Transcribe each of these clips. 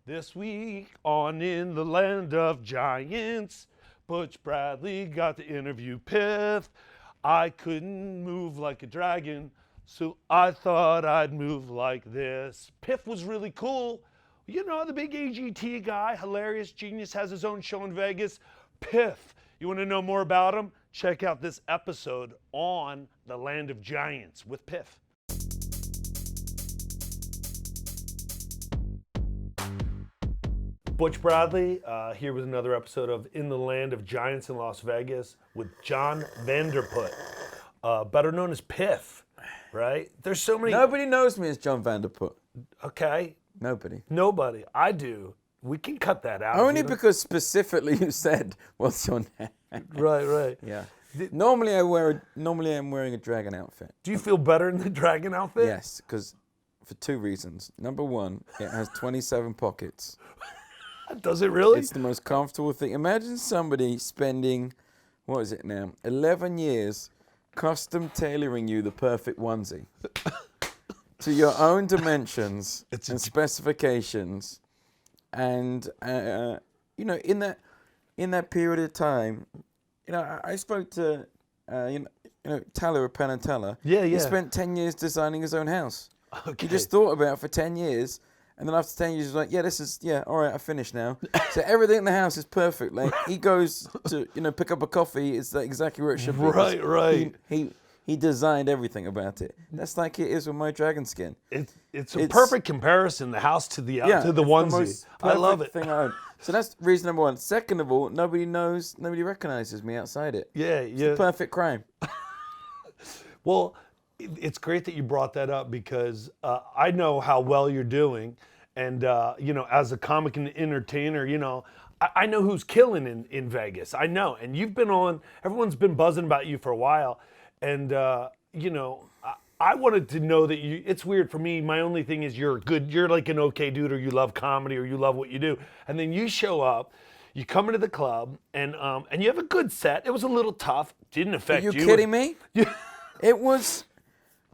This week on In the Land of Giants, Butch Bradley got to interview Piff. I couldn't move like a dragon, so I thought I'd move like this. Piff was really cool. You know, the big AGT guy, hilarious genius, has his own show in Vegas. Piff, you want to know more about him? Check out this episode on the Land of Giants with Piff. Butch Bradley, here with another episode of In the Land of Giants in Las Vegas with John Vanderput, better known as Piff, right? There's so many... Nobody knows me as John Vanderput. Okay. Nobody. I do. We can cut that out. Only because specifically you said, what's your name? Right. Yeah. Normally I'm wearing a dragon outfit. Do you feel better in the dragon outfit? Yes, because for two reasons. Number one, it has 27 pockets. Does it really? It's the most comfortable thing. Imagine somebody spending, 11 years custom tailoring you the perfect onesie to your own dimensions and specifications. And, in that period of time, I spoke to, Teller of Penn and Teller. Yeah. He spent 10 years designing his own house. Okay. He just thought about it for 10 years. And then after 10 years, he's like, all right, I finished now. So everything in the house is perfect. Like, he goes to, pick up a coffee, it's like exactly where it should be. Right. He designed everything about it. That's like it is with my dragon skin. It's a perfect comparison, the house to the onesie. I love it. So that's reason number one. Second of all, nobody recognizes me outside it. Yeah. It's the perfect crime. Well, it's great that you brought that up because I know how well you're doing. And, as a comic and entertainer, I know who's killing in Vegas. I know. And you've been on, everyone's been buzzing about you for a while. And, I wanted to know that it's weird for me. My only thing is you're like an okay dude, or you love comedy, or you love what you do. And then you show up, you come into the club, and you have a good set. It was a little tough. Didn't affect you. Are you kidding me? It was...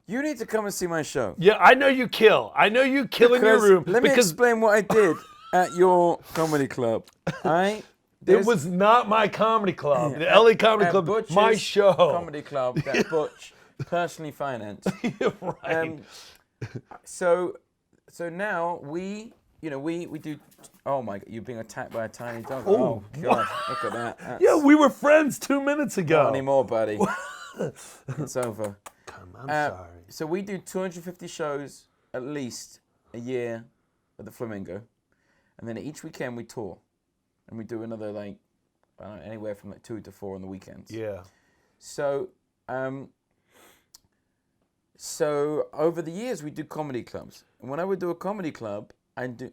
You need to come and see my show. Yeah, I know you kill. I know you kill in your room. Let me explain what I did at your comedy club. It was not my comedy club. The LA Comedy Club, Butch's my show. Comedy club that Butch personally financed. Right. So now we do. Oh my God! You're being attacked by a tiny dog. Oh God! Look at that. Yeah, we were friends 2 minutes ago. Not anymore, buddy. It's over. I'm sorry. So we do 250 shows at least a year at the Flamingo, and then each weekend we tour, and we do another anywhere from 2 to 4 on the weekends. Yeah. So over the years we do comedy clubs, and when I would do a comedy club,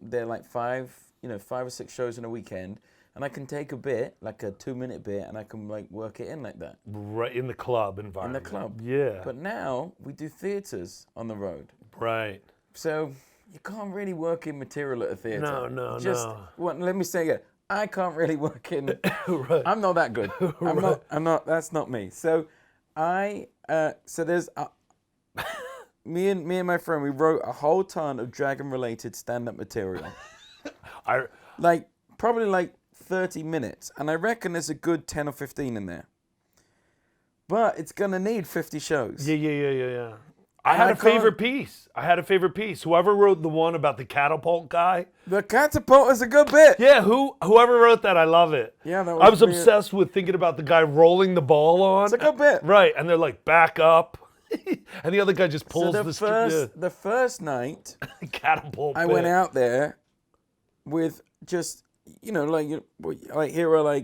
they're like 5 or 6 shows in a weekend. And I can take a bit, like a 2-minute bit, and I can work it in like that. Right, in the club environment. In the club. Yeah. But now we do theaters on the road. Right. So you can't really work in material at a theater. No. Well, let me say it. I can't really work in. Right. I'm not that good. I'm not. That's not me. So there's me and my friend. We wrote a whole ton of dragon-related stand-up material. Probably 30 minutes, and I reckon there's a good 10 or 15 in there. But it's gonna need 50 shows. Yeah. I had a favorite piece. Whoever wrote the one about the catapult guy. The catapult is a good bit. Yeah, whoever wrote that, I love it. Yeah, I was obsessed with thinking about the guy rolling the ball on. It's a good bit. Right, and they're like, back up. And the other guy just pulls the first night, catapult. I went out there with just, here are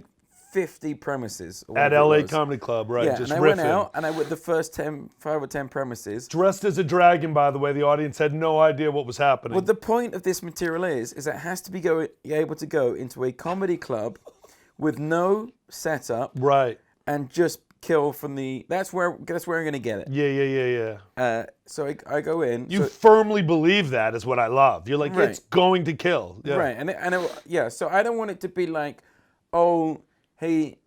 50 premises. At LA Comedy Club, right? Yeah, just and I went out and I went the first 5 or 10 premises. Dressed as a dragon, by the way. The audience had no idea what was happening. Well, the point of this material is it has to be able to go into a comedy club with no setup. Right. And just kill from that's where I'm going to get it. Yeah. So I go in. You firmly believe that is what I love. You're like, right. It's going to kill. Yeah. Right. So I don't want it to be like, oh, hey,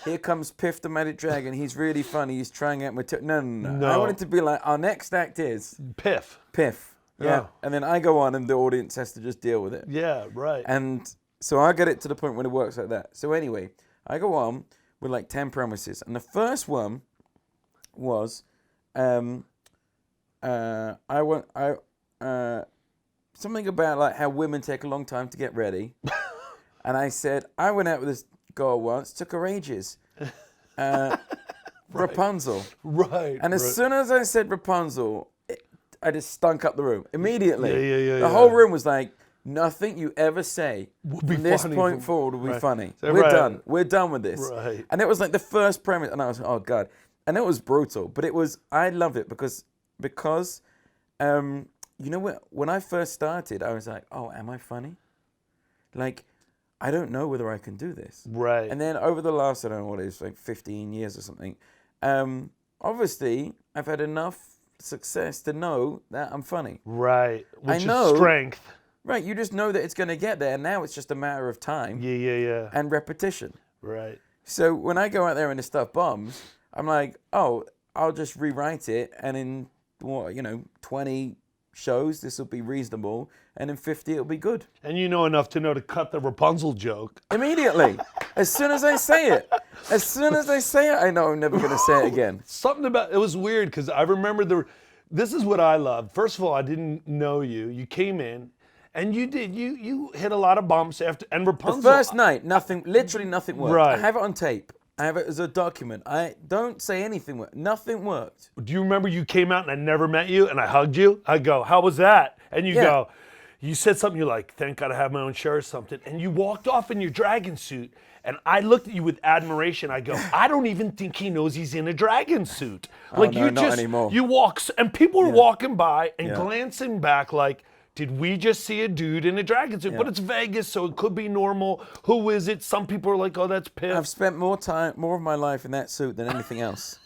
here comes Piff the Magic Dragon. He's really funny. He's trying out material. No. I want it to be like, our next act is Piff. Yeah. And then I go on and the audience has to just deal with it. Yeah, right. And so I get it to the point when it works like that. So anyway, I go on with like 10 premises. And the first one was I something about like how women take a long time to get ready. And I said, I went out with this girl once, took her ages. Rapunzel. Right. And as soon as I said Rapunzel, I just stunk up the room immediately. Yeah. The whole room was like, nothing you ever say from this funny. point forward will be funny. So, We're right. done. We're done with this. Right. And it was like the first premise, and I was, oh God. And it was brutal, but I loved it because you know what? When I first started, I was like, oh, am I funny? Like, I don't know whether I can do this. Right. And then over the last, I don't know what it is, like 15 years or something, obviously I've had enough success to know that I'm funny. Right. Which I know. is strength. Right, you just know that it's going to get there. Now it's just a matter of time Yeah. and repetition. Right. So when I go out there and the stuff bombs, I'm like, oh, I'll just rewrite it, and in 20 shows this will be reasonable, and in 50 it'll be good. And you know enough to know to cut the Rapunzel joke. Immediately. As soon as I say it. As soon as I say it, I know I'm never going to say it again. Something about it was weird because I remember this is what I loved. First of all, I didn't know you. You came in and you hit a lot of bumps after, and Rapunzel. The first night, literally nothing worked. Right. I have it on tape. I have it as a document. I don't say anything worked. Nothing worked. Do you remember you came out and I never met you and I hugged you? I go, how was that? And you go, you said something, you're like, thank God I have my own show or something. And you walked off in your dragon suit. And I looked at you with admiration. I go, I don't even think he knows he's in a dragon suit. Like no, not anymore. You walk, and people were walking by and Yeah. glancing back like, did we just see a dude in a dragon suit? Yeah. But it's Vegas, so it could be normal. Who is it? Some people are like, oh, that's Piff. I've spent more of my life in that suit than anything else.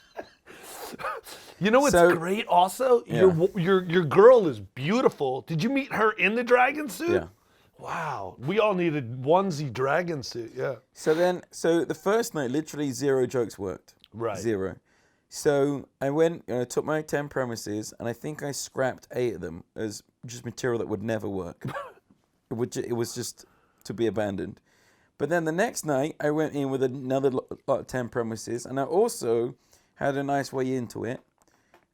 You know what's So- great also? Yeah. Your girl is beautiful. Did you meet her in the dragon suit? Yeah. Wow. We all needed onesie dragon suit, yeah. So the first night, literally 0 jokes worked. Right. 0. So I went, took my 10 premises, and I think I scrapped 8 of them as just material that would never work. It was just to be abandoned. But then the next night, I went in with another lot of 10 premises, and I also had a nice way into it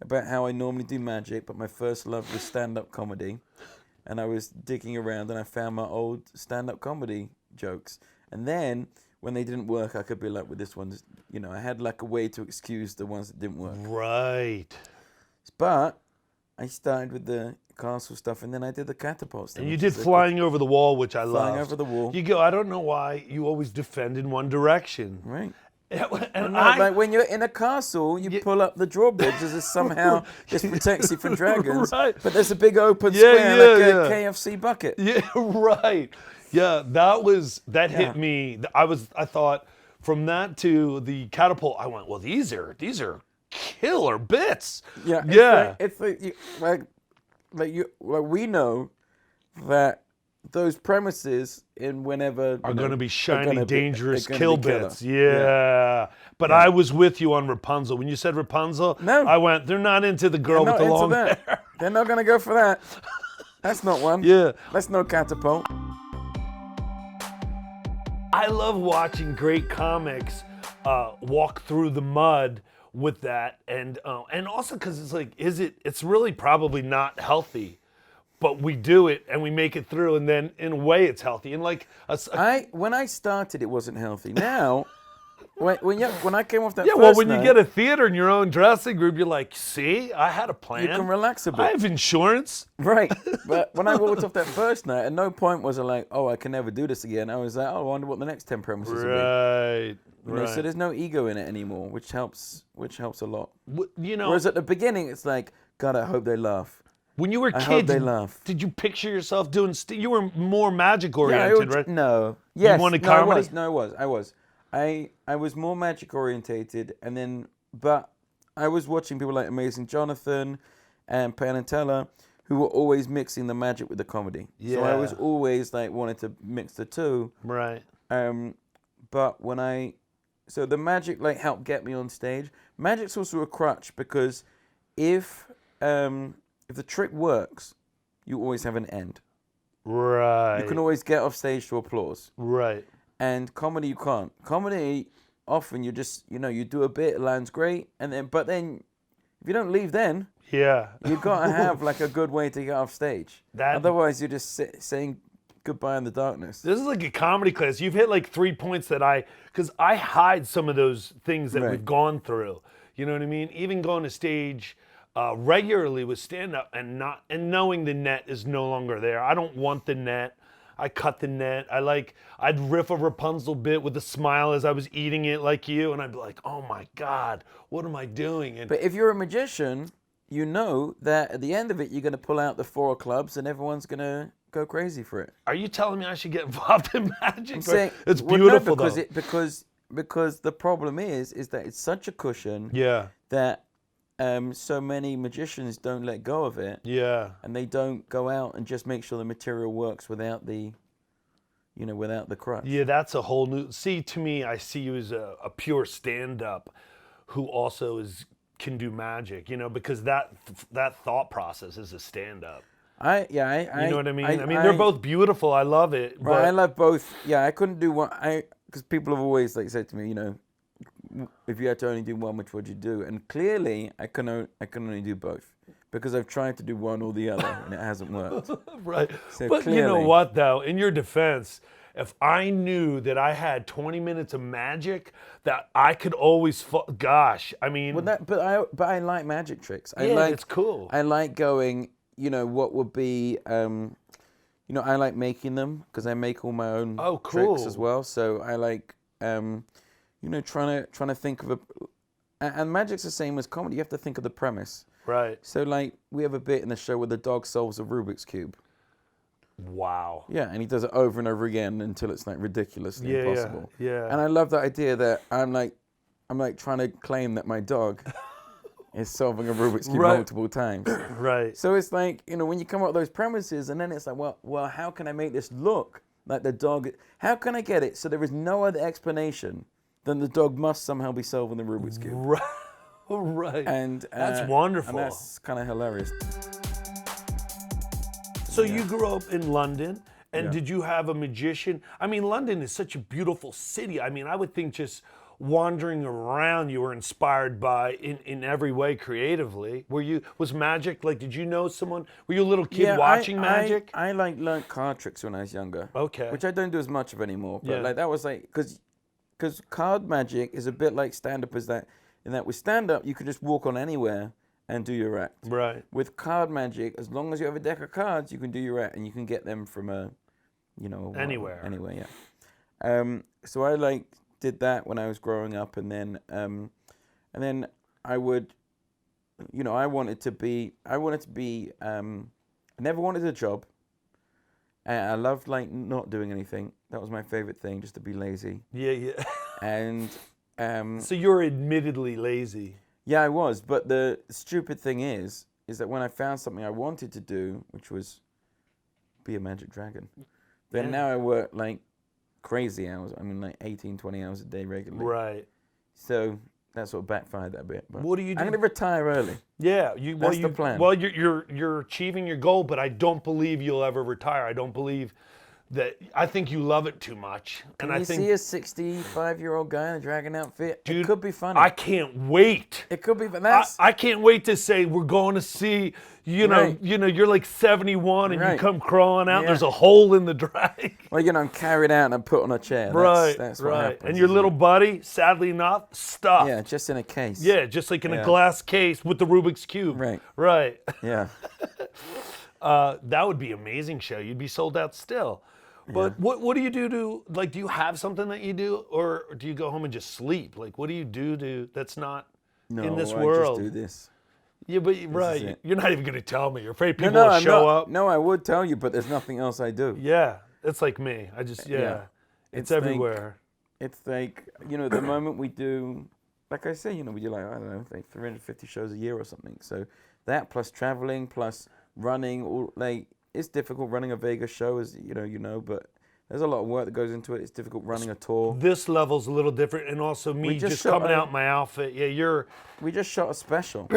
about how I normally do magic, but my first love was stand-up comedy. And I was digging around and I found my old stand-up comedy jokes. And then when they didn't work, I could be like, with this one, I had like a way to excuse the ones that didn't work. Right. But I started with the castle stuff, and then I did the catapult stuff. And you did flying over the wall, which I love. Flying over the wall. You go, I don't know why you always defend in one direction. Right. And Like when you're in a castle, you pull up the drawbridge as if somehow this protects you from dragons. Right. But there's a big open square like a yeah. KFC bucket. Yeah, right. Yeah, that hit me. I thought from that to the catapult, I went, well, these are killer bits. Yeah. Yeah. It's like we know that those premises in whenever Are going to be shiny, gonna dangerous they're gonna kill be killer. bits. Yeah. But I was with you on Rapunzel. When you said Rapunzel, No. I went, they're not into the girl with Not the into long that. hair. They're not gonna go for that. That's not one. Yeah. That's no catapult. I love watching great comics walk through the mud with that, and also because it's like, it's really probably not healthy, but we do it and we make it through, and then in a way it's healthy. And like When I started, it wasn't healthy. Now, when I came off that yeah, first well, when night, you get a theater in your own dressing group, you're like, see, I had a plan. you can relax a bit. I have insurance. Right. But when I walked off that first night, at no point was I like, oh, I can never do this again. I was like, oh, I wonder what the next 10 premises will be. Right. Right. So there's no ego in it anymore, which helps a lot. You know, Whereas at the beginning, it's like, God, I hope they laugh. when you were I hope kids, they laugh. did you picture yourself doing? You were more magic oriented, right? No. Yes. wanted no, comedy? I was. I was more magic orientated, but I was watching people like Amazing Jonathan and Penn and Teller, who were always mixing the magic with the comedy. So I was Yeah. always like wanted to mix the two. Right. But so the magic like helped get me on stage. Magic's also a crutch because if the trick works, you always have an end. Right. You can always get off stage to applause. Right. And comedy, you can't. Comedy, often you just, you do a bit, it lands great, but then if you don't leave then, Yeah. you've got to have like a good way to get off stage. Otherwise, you're just saying goodbye in the darkness. This is like a comedy class. You've hit like 3 points that because I hide some of those things that Right. we've gone through. You know what I mean? Even going to stage regularly with stand-up and knowing the net is no longer there. I don't want the net. I cut the net. I'd riff a Rapunzel bit with a smile as I was eating it like you, and I'd be like, oh my God, what am I doing? And But if you're a magician, you know that at the end of it, you're going to pull out the 4 clubs and everyone's going to go crazy for it. are you telling me I should get involved in magic? I'm saying, It's well, beautiful no, though. because the problem is that it's such a cushion Yeah, that so many magicians don't let go of it, yeah. and they don't go out and just make sure the material works without the crutch. Yeah, that's a whole new. See, to me, I see you as a pure stand-up who also can do magic. Because that thought process is a stand-up. You know what I mean? I mean, they're both beautiful. I love it. Right, I love both. Yeah, I couldn't do one. Because people have always said to me, if you had to only do one, which would you do? And clearly, I can only do both because I've tried to do one or the other and it hasn't worked. Right. So But clearly, you know what, though? In your defense, if I knew that I had 20 minutes of magic, that I could always, gosh, I mean. Well, but I like magic tricks. It's cool. I like going, what would be, I like making them because I make all my own tricks as well. So I like, trying to think of and magic's the same as comedy. You have to think of the premise. Right. So we have a bit in the show where the dog solves a Rubik's Cube. Wow. Yeah, and he does it over and over again until it's ridiculously impossible. Yeah. And I love that idea that I'm trying to claim that my dog is solving a Rubik's Cube multiple times. Right. So it's when you come up with those premises, and then it's like, well, how can I make this look like the dog? How can I get it so there is no other explanation than the dog must somehow be solving the Rubik's Cube? Right. Right. And that's wonderful. And that's kind of hilarious. So you grew up in London, and Yeah. did you have a magician? I mean, London is such a beautiful city. I mean, I would think just wandering around, you were inspired by in every way creatively. Was magic, did you know someone? Were you a little kid watching magic? I learned card tricks when I was younger. Okay. Which I don't do as much of anymore. But Yeah. that was because card magic is a bit like stand-up in that with stand-up, you can just walk on anywhere and do your act. Right. With card magic, as long as you have a deck of cards, you can do your act, and you can get them from Anywhere. Anywhere, yeah. So I did that when I was growing up, and then I would, I wanted to be. I never wanted a job. And I loved not doing anything. That was my favorite thing, just to be lazy. Yeah, yeah. And So you're admittedly lazy. yeah, I was. But the stupid thing is that when I found something I wanted to do, which was be a magic dragon, then Yeah. now I work crazy hours. I mean, 18, 20 hours a day regularly. Right. So that sort of backfired that bit. But What do you do? I'm going to retire early. Yeah, That's the plan. Well, you're achieving your goal, but I don't believe you'll ever retire. I don't believe that. I think you love it too much, and I You think see a 65-year-old guy in a dragon outfit? Dude, it could be funny. I can't wait. It could be, but that's I can't wait to say we're going to see. Right. You're 71 and you Right. come crawling out. Yeah. There's a hole in the dragon. well, I'm carried out and I'm put on a chair. Right, That's what right. happens, And your isn't little it? buddy, sadly enough, stuffed. Yeah, just in a case. Yeah, just like in a Yeah. glass case with the Rubik's Cube. Right. Right. Yeah. That would be an amazing show. You'd be sold out still. But what do you do to, do you have something that you do, or do you go home and just sleep? What do you do that's not No, in this I world? just do this. Yeah, but is right, it. you're not even going to tell me. You're afraid people no, will I'm show not. up. No, I would tell you, but there's nothing else I do. Yeah, it's like me. I just, Yeah. it's It's like- everywhere. It's the moment we do, like I say, we do I don't know, 350 shows a year or something. So that plus traveling, plus running, it's difficult running a Vegas show, as but there's a lot of work that goes into it. It's difficult running a tour. This level's a little different, and also me just just shot coming a- out in my outfit. Yeah, We just shot a special.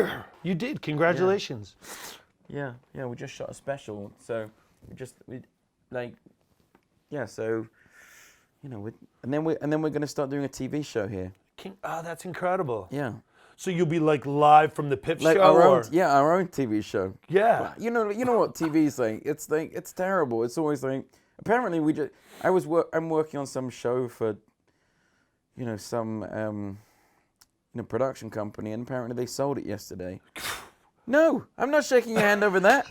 you did. Congratulations. Yeah, we just shot a special, so we like, yeah, so, you know, and then we're gonna start doing a TV show here. Oh, that's incredible. Yeah, So you'll be like live from the Piff like show, our own TV show. Yeah. Well, you know what TV's like. It's terrible. It's always like, apparently I'm working on some show for, you know, some production company, and apparently they sold it yesterday. No, I'm not shaking your hand over that.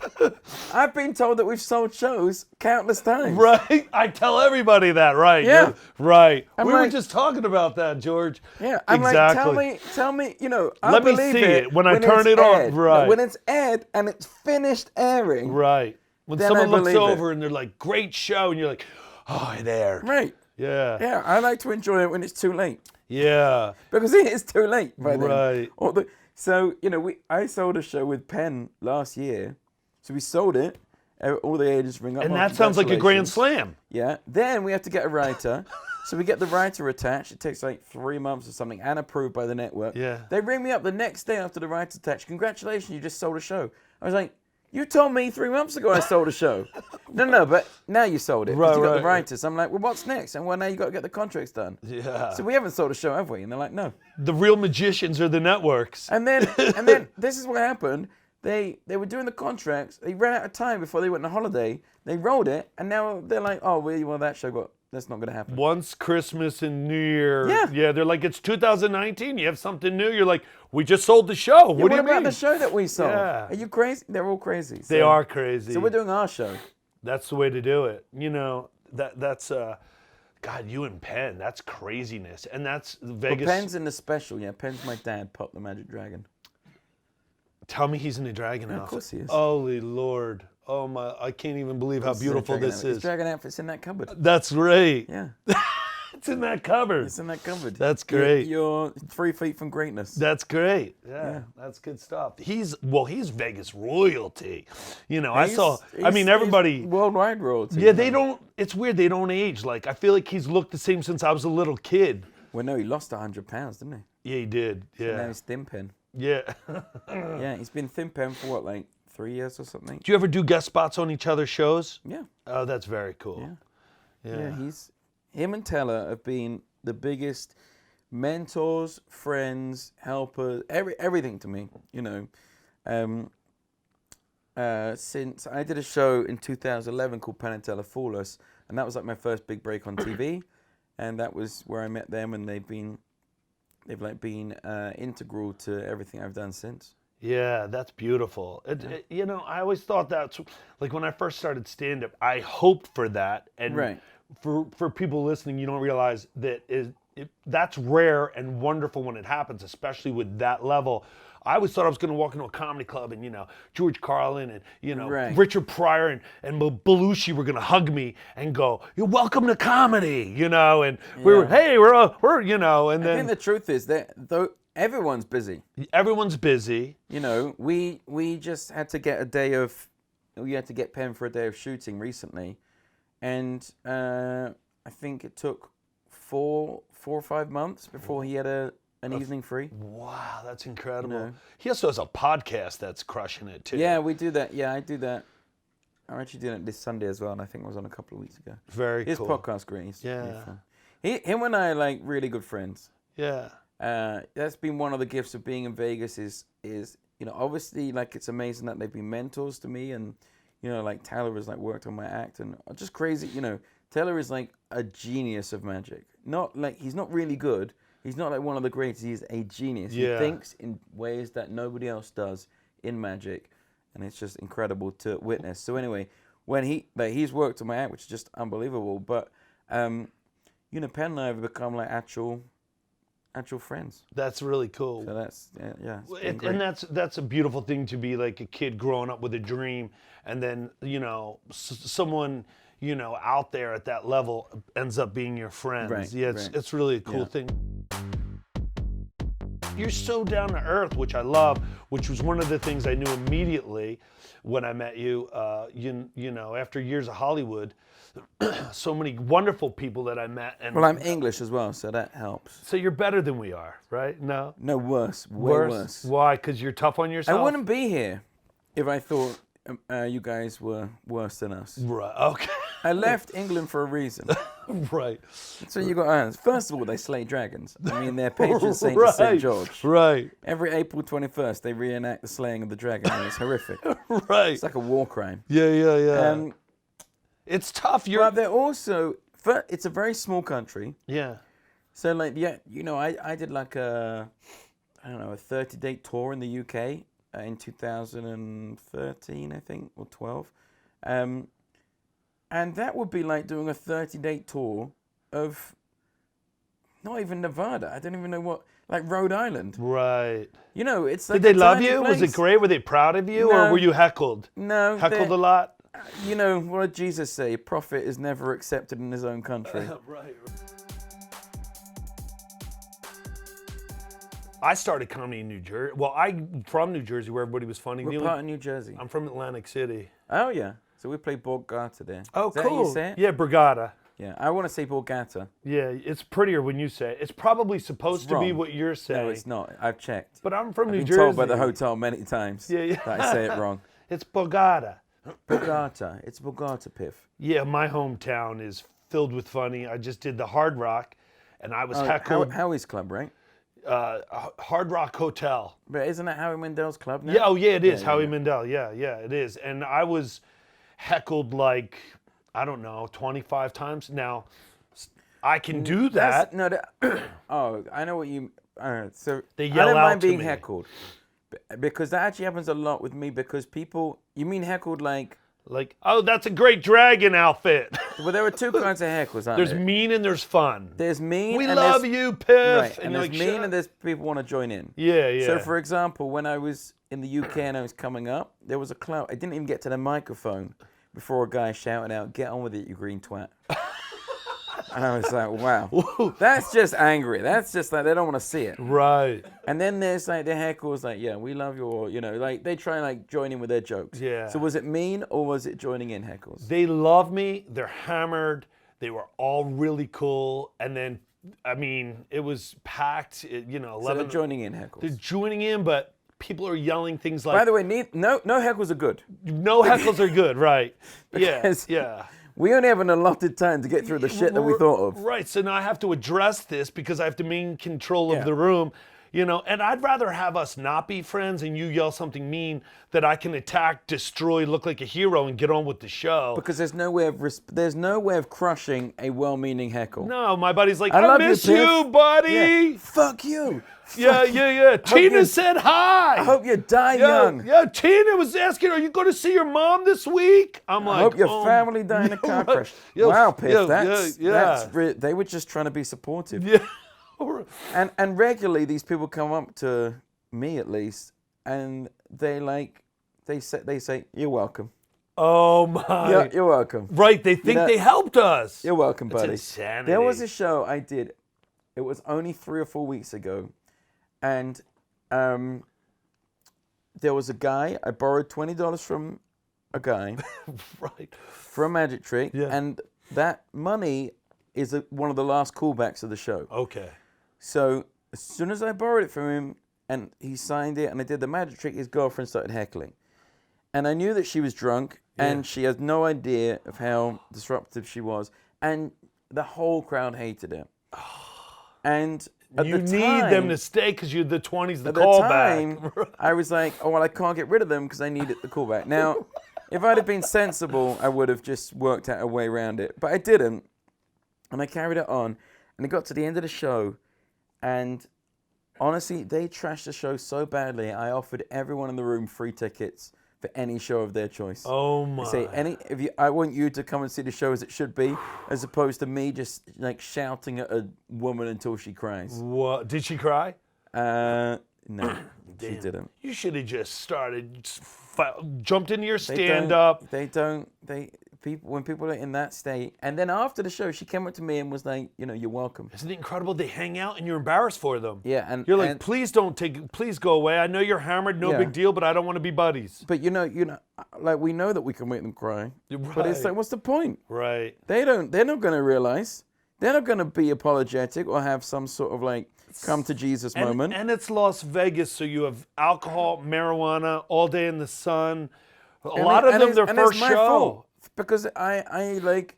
I've been told that we've sold shows countless times. Right? I tell everybody that, right? Yeah. Right. I'm We were like- just talking about that, George. Yeah, I'm exactly. like, tell me, you know, I'll Let me believe see it when I turn it's it on. aired. Right. When it's aired and it's finished airing. Right. When Then someone I looks believe it. over and they're like, great show, and you're like, oh, it aired. Right. Yeah. Yeah, I like to enjoy it when it's too late. Yeah. Because it is too late by then. Right. So, you know, I sold a show with Penn last year. So we sold it. All the agents ring up. And "Oh, that sounds like a grand congratulations." slam. Yeah. Then we have to get a writer. So we get the writer attached. It takes like 3 months or something, and approved by the network. Yeah. They ring me up the next day after the writer's attached. Congratulations, you just sold a show. I was like, you told me 3 months ago I sold a show. No, but now you sold it. Because you got the writers. I'm like, well, what's next? And well, now you got to get the contracts done. Yeah. So we haven't sold a show, have we? And they're like, no. The real magicians are the networks. And then this is what happened. They were doing the contracts. They ran out of time before they went on holiday. They rolled it, and now they're like, oh, well, that show that's not going to happen. Once Christmas and New Year. Yeah. Yeah, they're like, it's 2019. You have something new. You're like, we just sold the show. What do you about mean? the show that we sold? Yeah. Are you crazy? They're all crazy. They are crazy. So we're doing our show. That's the way to do it. You know, that's God, you and Penn, that's craziness. And that's Vegas. But Penn's in the special, yeah. Penn's my dad, Pop the Magic Dragon. Tell me he's in a dragon outfit. Of course he is. Holy Lord. Oh my, I can't even believe how beautiful this His is. dragon outfit's in that cupboard. That's great. Yeah. It's in that cupboard. It's in that cupboard. That's great. You're 3 feet from greatness. That's great. Yeah, that's good stuff. He's Vegas royalty. You know, everybody. He's worldwide royalty. Yeah, they don't. It's weird. They don't age. Like I feel like he's looked the same since I was a little kid. Well, no, he lost 100 pounds, didn't he? Yeah, he did. Yeah. Now he's thin pen. Yeah. Yeah, he's been thin pen for what, like 3 years or something? Do you ever do guest spots on each other's shows? Yeah. Oh, that's very cool. Yeah. Him and Teller have been the biggest mentors, friends, helpers, everything to me, you know. Since I did a show in 2011 called Penn and Teller Fool Us, and that was like my first big break on TV, and that was where I met them, and they've been integral to everything I've done since. Yeah, that's beautiful. You know, I always thought that's like when I first started stand-up, I hoped for that. And Right. for people listening, you don't realize that that's rare and wonderful when it happens, especially with that level. I always thought I was going to walk into a comedy club and, you know, George Carlin and, you know, Right. Richard Pryor and Belushi were going to hug me and go, "You're welcome to comedy," you know, and we're, you know, and I think then the truth is that though everyone's busy. everyone's busy. You know, we just had to get we had to get Penn for a day of shooting recently, and I think it took four or 5 months before he had an evening free. Wow, that's incredible. You know. He also has a podcast that's crushing it too. Yeah, we do that. Yeah, I do that. I'm actually doing it this Sunday as well, and I think it was on a couple of weeks ago. Very His cool. podcast great. He's Yeah. really fun. Him and I are like really good friends. Yeah. That's been one of the gifts of being in Vegas is you know, obviously like it's amazing that they've been mentors to me, and you know, like Taylor has like worked on my act, and just crazy, you know, Taylor is like a genius of magic. Not like he's not really good. He's not like one of the greats. He's a genius. Yeah. He thinks in ways that nobody else does in magic, and it's just incredible to witness. So anyway, when he's worked on my act, which is just unbelievable. But you know, Penn and I have become like actual friends. That's really cool. So that's it's been great. And that's a beautiful thing to be like a kid growing up with a dream, and then you know someone you know out there at that level ends up being your friends. Right, Yeah, right. it's really a cool Yeah. thing. You're so down to earth, which I love, which was one of the things I knew immediately when I met you. You know, after years of Hollywood, so many wonderful people that I met. And Well, I'm English as well, so that helps. so you're better than we are, right? No? No, worse. Way worse. Why? Because you're tough on yourself? I wouldn't be here if I thought you guys were worse than us. Right. Okay. I left England for a reason. Right. So you got to answer. First of all, they slay dragons. I mean, their patron saint is St. George. Right. Every April 21st, they reenact the slaying of the dragon, and it's horrific. Right. It's like a war crime. Yeah. It's tough. But they're also, it's a very small country. Yeah. So like, yeah, you know, I did like a 30-day tour in the UK in 2013, I think, or 12. And that would be like doing a 30-day tour of not even Nevada. I don't even know what, like Rhode Island. Right. You know, it's like Did they love tiny you? Was place. it great? Were they proud of you? No. Or were you heckled? No. Heckled a lot? You know, what did Jesus say? A prophet is never accepted in his own country. Right. I started comedy in New Jersey. Well, I'm from New Jersey, where everybody was funny. What part of New Jersey? I'm from Atlantic City. Oh, yeah. So we play Borgata there. Oh, Is that cool. how you say it? Yeah, Brigada. Yeah, I want to say Borgata. Yeah, it's prettier when you say it. It's probably supposed to be wrong. what you're saying. No, it's not. I've checked. But I'm from I've New been Jersey. told by the hotel many times Yeah. that I say it wrong. It's Borgata. Borgata. It's Borgata, Piff. Yeah, my hometown is filled with funny. I just did the Hard Rock, and I was heckled. Howie's Club, right? Hard Rock Hotel. But isn't that Howie Mandel's club now? Yeah, oh yeah, it is. Yeah, Howie yeah. Mandel. Yeah, it is. And I was heckled like, I don't know, 25 times. Now, I can do that. Oh, I know what you. So They I yell don't out mind to being me. heckled, because that actually happens a lot with me. Because people, you mean heckled like? Like, oh, that's a great dragon outfit. Well, there are two kinds of heckles, aren't There's there? mean and there's fun. There's mean. We and love there's, you, Piff. Right, and you're there's like, mean, "Shut and there's people want to join in. Yeah. So, for example, when I was in the UK and I was coming up, there was a clout. I didn't even get to the microphone before a guy shouted out, "Get on with it, you green twat." And I was like, wow. That's just angry. That's just like, they don't want to see it. Right. And then there's like the heckles, like, yeah, we love your, you know, like they try and like join in with their jokes. Yeah. So was it mean or was it joining in heckles? They love me. They're hammered. They were all really cool. And then, I mean, it was packed. 11. So they're joining in heckles. They're joining in, but people are yelling things like, By the way, no heckles are good. no heckles are good, right? Because- Yeah. We only have an allotted time to get through the shit that we thought of. Right, so now I have to address this because I have to maintain control Yeah. of the room, and I'd rather have us not be friends and you yell something mean that I can attack, destroy, look like a hero and get on with the show. Because there's no way of crushing a well-meaning heckle. No, my buddy's like, I I love you, miss Piff." you, buddy. Yeah. Fuck you. Yeah. Tina said hi. I hope you die young. Yeah, Tina was asking, are you going to see your mom this week? I'm like, I hope your family died in a car crash. Wow, Piff, they were just trying to be supportive. Yeah. And regularly these people come up to me at least, and they say you're welcome. Oh my. Yeah, you're welcome. Right, they think they helped us. You're welcome, That's buddy. insanity. There was a show I did. It was only 3 or 4 weeks ago, and there was a guy. I borrowed $20 from a guy right. for a magic trick, Yeah. and that money is one of the last callbacks of the show. Okay. So as soon as I borrowed it from him and he signed it and I did the magic trick, his girlfriend started heckling. And I knew that she was drunk and she had no idea of how disruptive she was. And the whole crowd hated her. And at You the need time, them to stay because you're the 20s, the at the callback. time, I was like, oh, well, I can't get rid of them because I needed the callback. Now, if I'd have been sensible, I would have just worked out a way around it. But I didn't. And I carried it on. And it got to the end of the show. And honestly, they trashed the show so badly, I offered everyone in the room free tickets for any show of their choice. Oh my. I say, I want you to come and see the show as it should be, as opposed to me just like shouting at a woman until she cries. What? Did she cry? No, she Damn. didn't. You should have just started, jumped into your They stand don't- up. They don't. When people are in that state, and then after the show, she came up to me and was like, you're welcome. Isn't it incredible? They hang out and you're embarrassed for them. Yeah, and You're like, and- please go away. I know you're hammered, no Yeah. big deal, but I don't want to be buddies. But like we know that we can make them cry. But it's Right. like, what's the point? Right. They're not going to realize. They're not going to be apologetic or have some sort of like come to Jesus moment. And it's Las Vegas, so you have alcohol, marijuana all day in the sun, A lot of them, their first it's my show. fault because I like,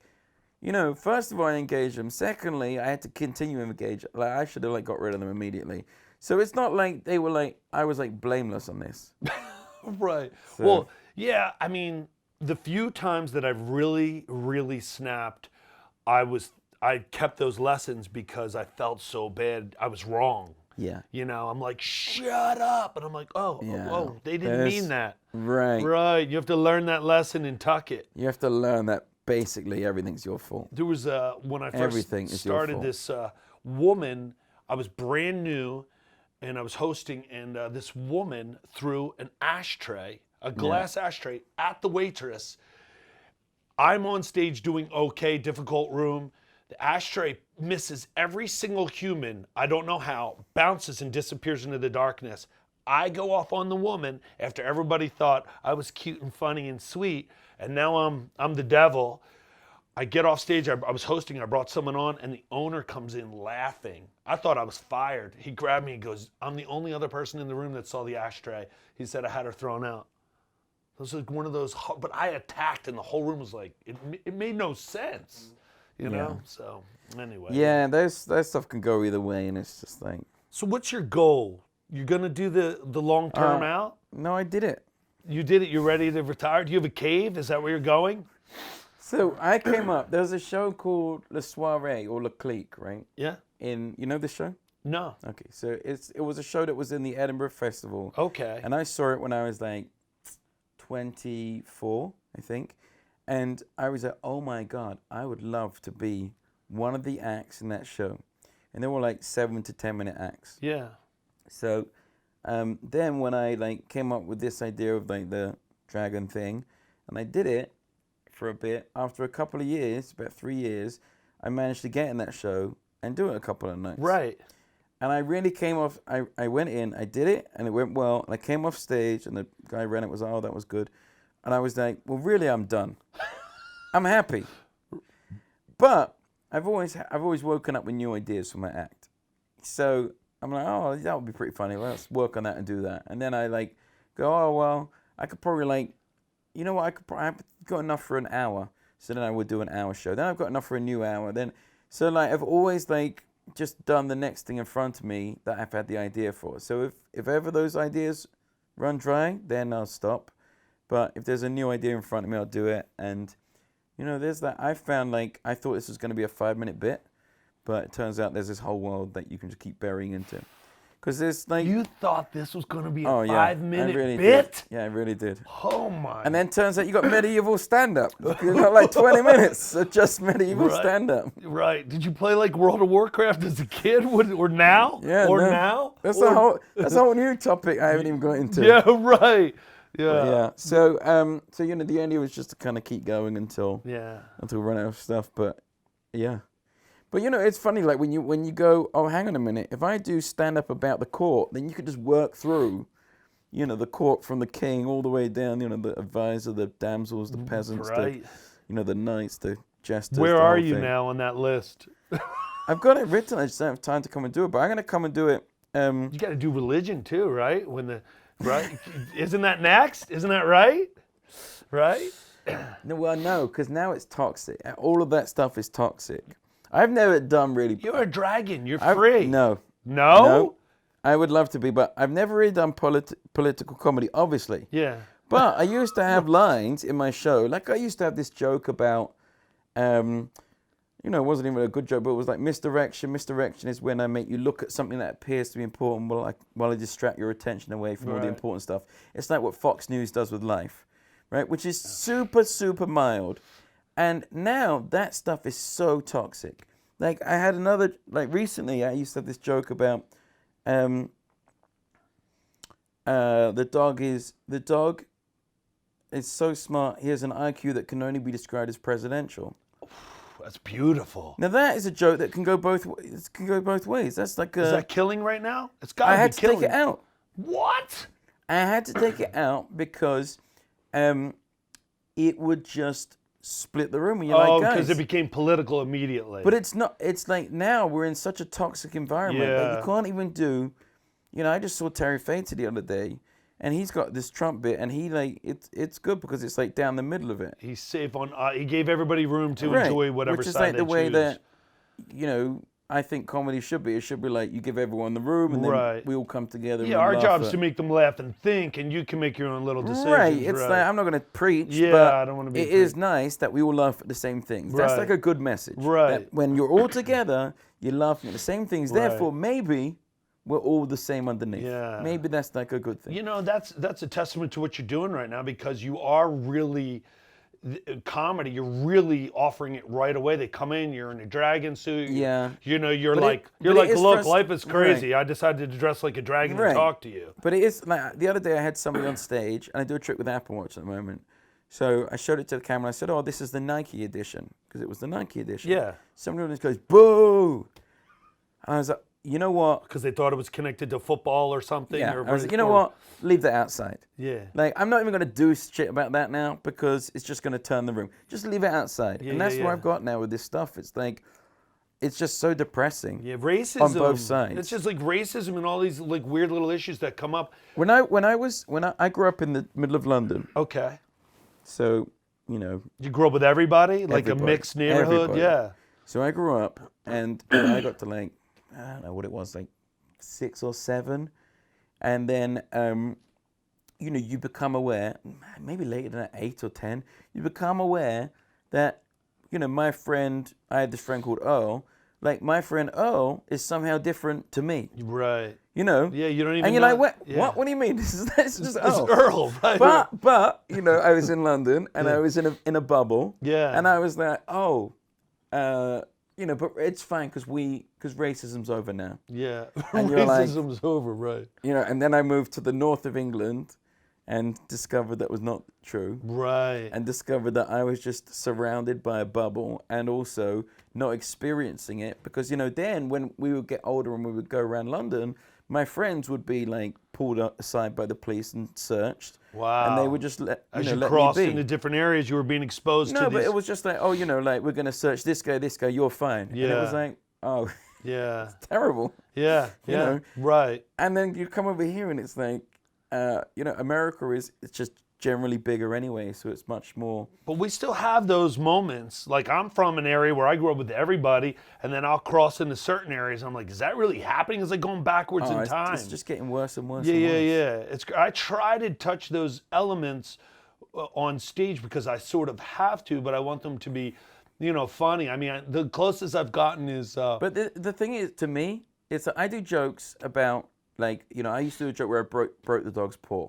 first of all, I engaged them. Secondly, I had to continue to engage. Like I should have got rid of them immediately. So it's not like they were like I was like blameless on this. Right. So- Well, yeah, I mean, the few times that I've really, really snapped, I kept those lessons because I felt so bad. I was wrong. Yeah. I'm like, shut up. And I'm like, oh, they didn't mean that. Right. Right. You have to learn that lesson and tuck it. You have to learn that basically everything's your fault. There was when I first Everything is your started fault. this woman, I was brand new and I was hosting, and this woman threw an ashtray, a glass ashtray, at the waitress. I'm on stage doing okay, difficult room. The ashtray misses every single human. I don't know how, bounces and disappears into the darkness. I go off on the woman after everybody thought I was cute and funny and sweet, and now I'm the devil. I get off stage, I was hosting, I brought someone on, and the owner comes in laughing. I thought I was fired. He grabbed me and goes, I'm the only other person in the room that saw the ashtray. He said I had her thrown out. It was like one of those, but I attacked and the whole room was like, it made no sense, So anyway. Yeah, that stuff can go either way, and it's just like. So what's your goal? You're gonna do the long term out? No, I did it. You did it. You're ready to retire. Do you have a cave? Is that where you're going? So I came up. There was a show called Le Soirée or Le Clique, right? Yeah. The show? No. Okay, so it was a show that was in the Edinburgh Festival. Okay. And I saw it when I was like 24, I think. And I was like, oh my God, I would love to be one of the acts in that show. And they were like 7 to 10 minute acts. Yeah. So then when I came up with this idea of the dragon thing, and I did it for a bit, after a couple of years, about 3 years, I managed to get in that show and do it a couple of nights. Right. And I really came off, I went in, I did it, and it went well, and I came off stage, and the guy ran it was, oh, that was good. And I was like, well, really, I'm done. I'm happy. But I've always woken up with new ideas for my act. So I'm like, oh, that would be pretty funny. Well, let's work on that and do that. And then I go, oh, well, I could probably you know what, I've got enough for an hour. So then I would do an hour show. Then I've got enough for a new hour. So I've always just done the next thing in front of me that I've had the idea for. So if ever those ideas run dry, then I'll stop. But if there's a new idea in front of me, I'll do it. And, there's that. I found I thought this was going to be a 5-minute bit, but it turns out there's this whole world that you can just keep burying into. Because there's You thought this was going to be a oh, yeah, 5-minute really bit? Did. Yeah, I really did. Oh my. And then turns out you got medieval stand-up. You got 20 minutes of just medieval Right. stand-up. Right. Did you play World of Warcraft as a kid? Or now? Yeah, Or no. now? That's Or- a whole new topic I haven't even got into. Yeah, right. Yeah. Yeah. So the idea was just to kind of keep going until we run out of stuff. But yeah. But it's funny, when you go, oh, hang on a minute, if I do stand up about the court, then you could just work through, the court from the king all the way down, the advisor, the damsels, the peasants, Right. the knights, the jesters. Where the are whole you thing. now on that list? I've got it written. I just don't have time to come and do it. But I'm going to come and do it. You got to do religion too, right? Right? Isn't that next? Isn't that right? Right? No, because now it's toxic. All of that stuff is toxic. I've never done really. You're a dragon. You're free. No. No? I would love to be, but I've never really done political comedy, obviously. Yeah. But I used to have lines in my show. I used to have this joke about, it wasn't even a good joke, but it was misdirection. Misdirection is when I make you look at something that appears to be important while I distract your attention away from all the important stuff. It's like what Fox News does with life, right? Which is super, super mild. And now that stuff is so toxic. I had another, recently I used to have this joke about the dog is so smart, he has an IQ that can only be described as presidential. That's beautiful. Now that is a joke that can go both ways. That's Is that killing right now? It's got to I be had to killing. take it out. What? I had to take it out because it would just split the room. And you're Oh, guys. because it became political immediately. But it's not. It's now we're in such a toxic environment that you can't even do. I just saw Terry Fator the other day, and he's got this Trump bit, and he like it's good because it's like down the middle of it. He's safe on. He gave everybody room to Right. enjoy whatever Which is side like they the way choose. that, you know, I think comedy should be. It should be like you give everyone the room, and then Right. we all come together. Yeah, and our laugh job is at. to make them laugh and think, and you can make your own little decisions. Right. It's like I'm not going to preach, Yeah, but I don't wanna be a it is nice that we all laugh at the same things. That's Right. like a good message. Right. That when you're all together, you're laughing at the same things. Right. Therefore, maybe we're all the same underneath. Yeah. Maybe that's like a good thing. You know, that's a testament to what you're doing right now, because you are really comedy. You're really offering it right away. They come in, you're in a dragon suit. Yeah. You know, you're But like, it is look, life is crazy. Right. I decided to dress like a dragon Right. and talk to you. But it is like the other day I had somebody on stage, and I do a trick with Apple Watch at the moment. So I showed it to the camera. I said, "Oh, this is the Nike edition," because it was the Nike edition. Yeah. Somebody on this goes, "Boo!" I was like, "You know what? Because they thought it was connected to football or something. Yeah." Or I was like, "You know what? Leave that outside." Yeah. Like, I'm not even going to do shit about that now because it's just going to turn the room. Just leave it outside. Yeah, And that's yeah, what yeah. I've got now with this stuff. It's like, it's just so depressing. Yeah, racism on both sides. It's just like racism and all these like weird little issues that come up. When I grew up in the middle of London, Okay. so, you know, You grew up with everybody, like a Everybody. mixed neighborhood. Everybody. Yeah. so I grew up and when I got to like, I don't know what it was, like 6 or 7. And then, you know, you become aware, maybe later than that, 8 or 10, you become aware that, you know, I had this friend called Earl, like my friend Earl is somehow different to me, Right. you know? Yeah, you don't even. And you're know. like, what? Yeah. What? What do you mean? This is just It's Earl. Earl, right? But you know, I was in London and I was in a bubble. Yeah. And I was like, you know, but it's fine because racism's over now. Yeah. And you're like- Racism's over, right? You know, and then I moved to the north of England and discovered that was not true. Right. And discovered that I was just surrounded by a bubble and also not experiencing it because, you know, then when we would get older and we would go around London, my friends would be like pulled aside by the police and searched. Wow. And they would just let As you let crossed me be. into different areas, you were being exposed to No, these. but it was just like, oh, you know, like we're going to search this guy, you're fine. And it Yeah. was like, oh, Yeah. terrible. Yeah. You Yeah. know. Right. And then you come over here and it's like, you know, America it's just generally bigger anyway, so it's much more. But we still have those moments. Like, I'm from an area where I grew up with everybody, and then I'll cross into certain areas. And I'm like, is that really happening? It's like going backwards in time. It's just getting worse and worse. Yeah, and yeah, worse. yeah. I try to touch those elements on stage because I sort of have to, but I want them to be, you know, funny. I mean, the closest I've gotten is. But the thing is, to me, it's that I do jokes about, like, you know, I used to do a joke where I broke the dog's paw.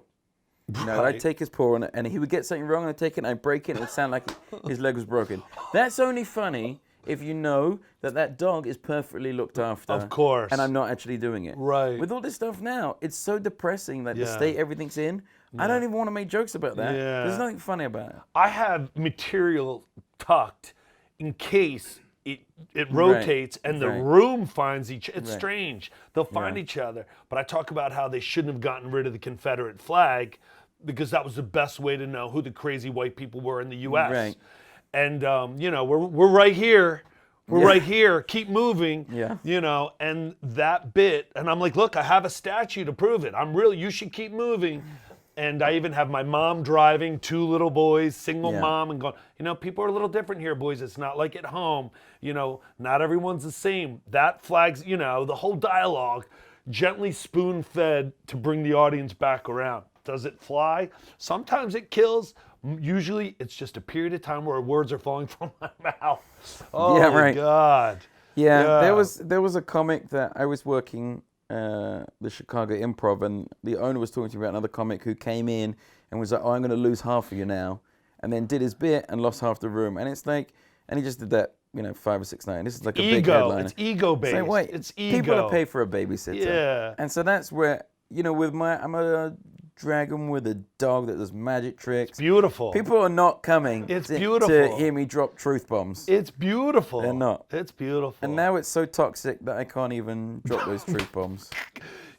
You know, Right. I'd take his paw and he would get something wrong and I'd take it and I'd break it and it would sound like his leg was broken. That's only funny if you know that dog is perfectly looked after. Of course. And I'm not actually doing it. Right. With all this stuff now, it's so depressing that the Yeah. state everything's in. I don't even want to make jokes about that. Yeah. There's nothing funny about it. I have material tucked in case it rotates and the Right. room finds each. It's Right. strange. They'll find Yeah. each other. But I talk about how they shouldn't have gotten rid of the Confederate flag because that was the best way to know who the crazy white people were in the U.S. Right. And you know, we're right here. We're Yeah. right here. Keep moving. Yeah. You know, and that bit, and I'm like, look, I have a statue to prove it. You should keep moving. And I even have my mom driving, 2 little boys, single Yeah. mom, and going, you know, people are a little different here, boys. It's not like at home. You know, not everyone's the same. That flag's, you know, the whole dialogue, gently spoon-fed to bring the audience back around. Does it fly? Sometimes it kills. Usually it's just a period of time where words are falling from my mouth. Oh, Yeah, my right. God. Yeah, Yeah. there was a comic that I was working the Chicago Improv, and the owner was talking to me about another comic who came in and was like, "Oh, I'm going to lose half of you now," and then did his bit and lost half the room, and it's like, and he just did that, you know, 5 or 6 nights. This is like a big Ego. headliner. It's ego-based. So wait, It's ego. people are paid for a babysitter. Yeah. And so that's where, you know, I'm a dragon with a dog that does magic tricks. Beautiful. People are not coming It's to beautiful. hear me drop truth bombs. It's beautiful. They're not. It's beautiful. And now it's so toxic that I can't even drop those truth bombs.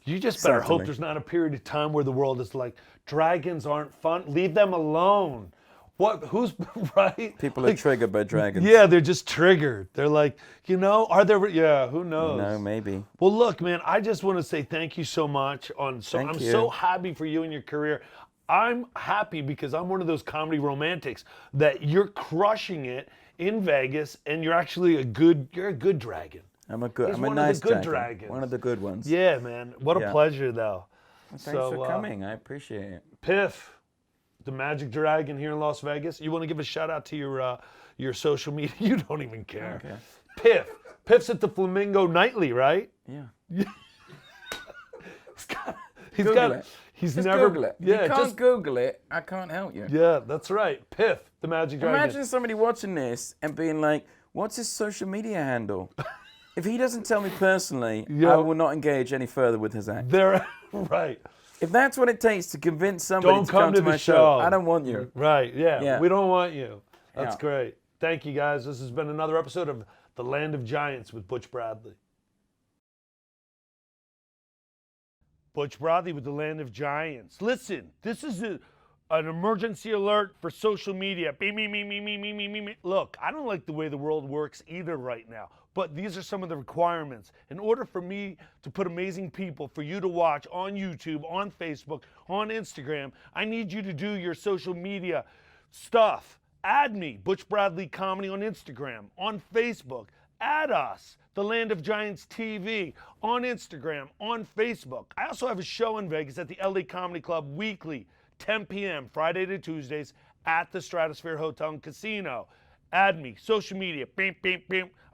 You just better Certainly. hope there's not a period of time where the world is like, dragons aren't fun. Leave them alone. What? Who's right? People are triggered by dragons. Yeah, they're just triggered. They're like, are there? Yeah, who knows? No, maybe. Well, look, man, I just want to say thank you so much. I'm Thank you. so happy for you and your career. I'm happy because I'm one of those comedy romantics that you're crushing it in Vegas, and you're actually you're a good dragon. I'm a one nice of the good dragon. dragons. One of the good ones. Yeah, man. What a Yeah. pleasure, though. Well, thanks for coming. I appreciate it. Piff, the Magic Dragon here in Las Vegas. You want to give a shout out to your social media? You don't even care. Okay. Piff's at the Flamingo nightly, right? Yeah. He's Google it. He's Just never. Google it. Yeah, If you can't Google it, I can't help you. Yeah, that's right. Piff, the Magic Dragon. Imagine somebody watching this and being like, what's his social media handle? If he doesn't tell me personally, I will not engage any further with his act. They're right. If that's what it takes to convince somebody Don't to come to the my show, I don't want you. Right, yeah. We don't want you. That's Yeah. great. Thank you, guys. This has been another episode of The Land of Giants with Butch Bradley. Butch Bradley with The Land of Giants. Listen, this is an emergency alert for social media. Me. Look, I don't like the way the world works either right now, but these are some of the requirements. In order for me to put amazing people for you to watch on YouTube, on Facebook, on Instagram, I need you to do your social media stuff. Add me, Butch Bradley Comedy on Instagram, on Facebook. Add us, The Land of Giants TV, on Instagram, on Facebook. I also have a show in Vegas at the LA Comedy Club weekly, 10 p.m., Friday to Tuesdays, at the Stratosphere Hotel and Casino. Add me, social media,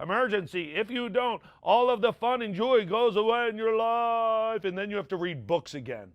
emergency. If you don't, all of the fun and joy goes away in your life, and then you have to read books again.